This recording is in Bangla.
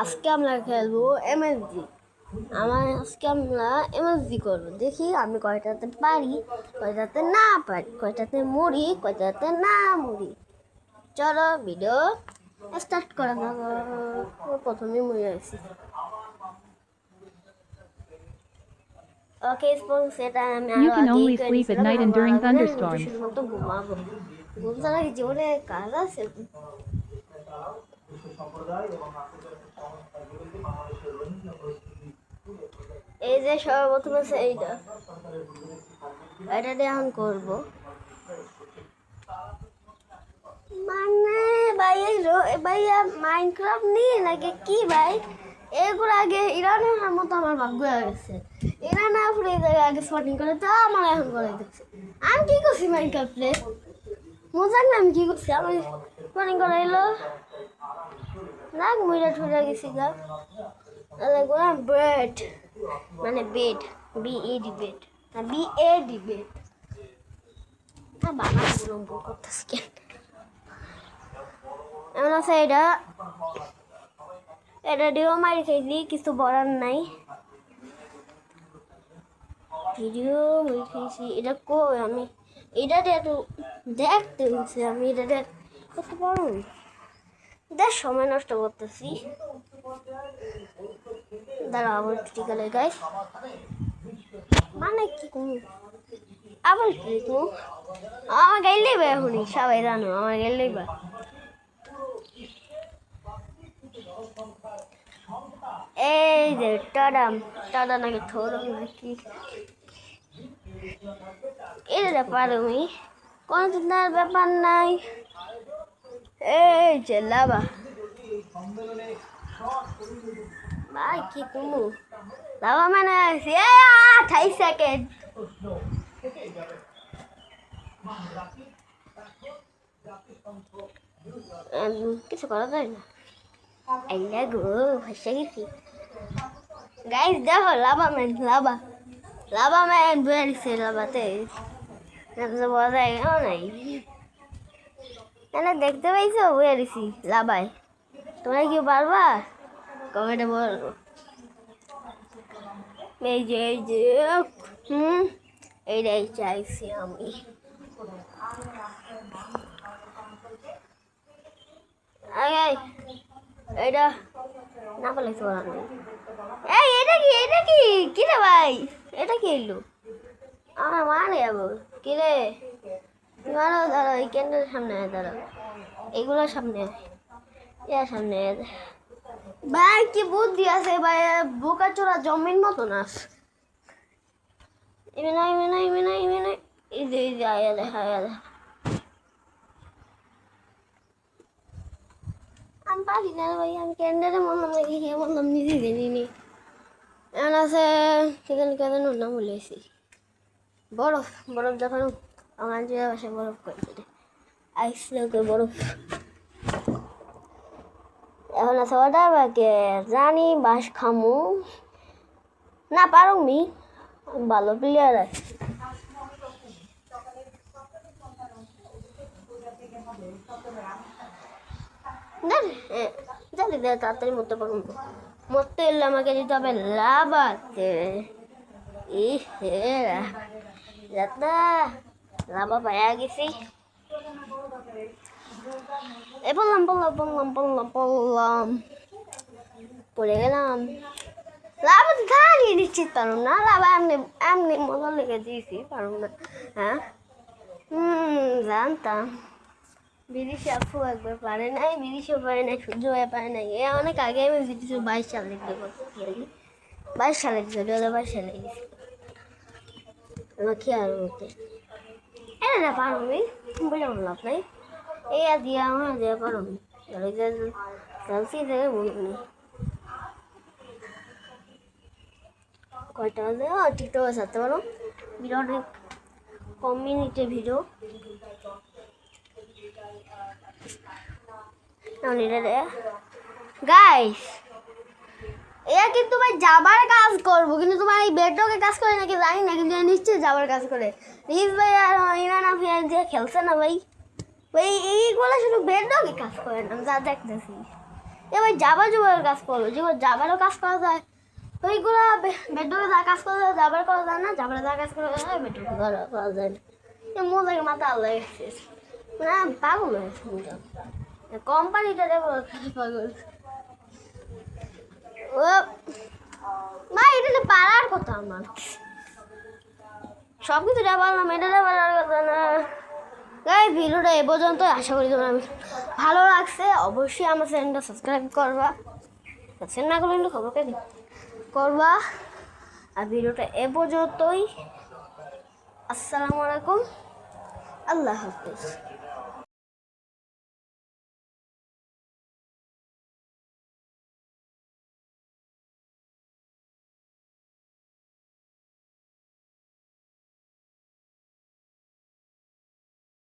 আজকে আমরা খেলবো এমএসজি। আজকে আমরা এমএসজি করবো, দেখি আমি কয়টাতে পারি, কয়টাতে না পারি, কয়টাতে মরি, কয়টাতে না মরি। চলো ভিডিও স্টার্ট করা যাক। প্রথমে মরে আসছি। ওকে স্পোর্টস, সেটা আমি You can only sleep at night and during thunderstorms. শুধুমাত্র ঘুমাবো। ঘুম ছাড়া কি জীবনে কাজ আছে? এই যে সর্বপ্রথম আছে এইটা, এটা দিয়ে এখন করবো। মানে ভাই ভাইয়া মাইনক্রাফট নিয়ে নাকি কি ভাই, এগুলো আগে ইরানের মতো আমার ভাগ্য হয়ে গেছে। ইরান আপনি আগে স্পটিং করে তো আমার এখন করে দিচ্ছে। আমি কি করছি মাইনক্রাফটে মজাক না, আমি কি করছি? আমি স্পটিং করে এলো না, মুইরা ঠুরা গেছি গা। ব্রেড মানে বেড, বিএডি বেড না বিএডি বেড। বাবা বিলম্ব করতেছি কেন? এমন আছে এটা দিয়েও মারি খাইলি, কিছু বলার নাই। ভিডিও মারি খাইছি, এটা কই আমি এটাতে একটু দেখতে হচ্ছে। আমি এটা করতে পারবো দেখ, সময় নষ্ট করতেছি। দাঁড়া আবার ঠিক আছে গাইস, মানে কি করবো আবার কি করবো? আমার গাইলেই বা এখনই সবাই জানো, আমার গাইলেই বা এই যে টাডা নাকি থোড়ো নাকি এটা পারো কোনো চিন্তার ব্যাপার নাই। এই যে লাভা ভাই কি করবো? লাভা মানে 28 সেকেন্ড। কিছু করা যায় না। আইলা গো ভাসে গেছি গাইস, দেখো লাভা ম্যান বেরিয়েছে লাভাতে। বলা যায় নাই, এনে দেখতে পাইছো বেরিয়েছি লাভায়। তোমরা কি পারবা কমেন্টে বলো। এই যে এইটাই চাইছি আমি। এইটা না বলে তো এই এটা কি রে ভাই, এটা কি এলো? আমার মানে যাবো কি রে? তোমারও ধরো এই ক্যান্ডেলের সামনে ধরো, এইগুলোর সামনে সামনে ভাই কি বুদ্ধি আছে ভাই, বোকা চোরা জমির মতো না। আমি পারি না ভাই, আমি ক্যান্ডেলে বললাম নাকি বললাম নিজে জানি এখন আছে সেখানে কেন নাম বলেছি। বরফ যখন আমার যে বাসায় বরফ করে আইস বরফ এখন আছে ওটা বাকে জানি বাস খামু না পারো ভালো প্লেয়ার আছে। জানি তাড়াতাড়ি মরতে পারবো, মরতে এলে আমাকে দিতে হবে লাভ আছে। লাভা পাইয়া গেছি। বললাম পড়ে গেলাম। লাভা তো ধারিয়ে দিচ্ছি, পারুম না। লাভা এমনি মজা লেগে দিয়েছি, পারুম না। হ্যাঁ জানতাম। বিদেশি আপু একবার পারে নাই, বিদেশিও পারে নাই, সূর্য ভাই পারে নাই। অনেক আগে আমি জিতেছি 22 সালে, 22 সালে 2022 সালে গেছি আমার খেয়াল মতে। এটা পারো বলে লাভ নাই, এই দিয়ে আমার দিয়ে পারো সেলফি থেকে মনে নেই কয়টা বাজে। টিকটকে ছাড়তে পারো ভিডিও, অনেক কম মিনিটের ভিডিও। গাইস এরা কিন্তু ভাই যাবার কাজ করবো, কিন্তু তোমার এই বেডরকে কাজ করে নাকি জানি না, কিন্তু নিশ্চয়ই যাবার কাজ করে। রিস ভাই আর ইরান আফিয়ার যে খেলছে না ভাই, এইগুলো শুধু বেডরকে কাজ করে না, যা দেখতেছি এবার জাবার কাজ করবো, যেগুলো জাবারও কাজ করা যায় ওইগুলো বেডরুমে যা কাজ করা যায় জাবার করা যায় না, জাবারে যা কাজ করা যায় বেডরুমে করা যায় না। মজাকে মাথা আল্লাহ গেছে, মানে পাগল হয়েছে কোম্পানিটা পাগল। ও মা এটা পারার কথা, আমার সব কিছু বললাম, এটা পারার কথা না। এই ভিডিওটা এ পর্যন্ত, আশা করি তোমার ভালো লাগছে। অবশ্যই আমার চ্যানেলটা সাবস্ক্রাইব করবা, সাবস্ক্রাইব না করলে কিন্তু খবরকে করবা। আর ভিডিওটা এ পর্যন্তই। আসসালামু আলাইকুম, আল্লাহ হাফিজ।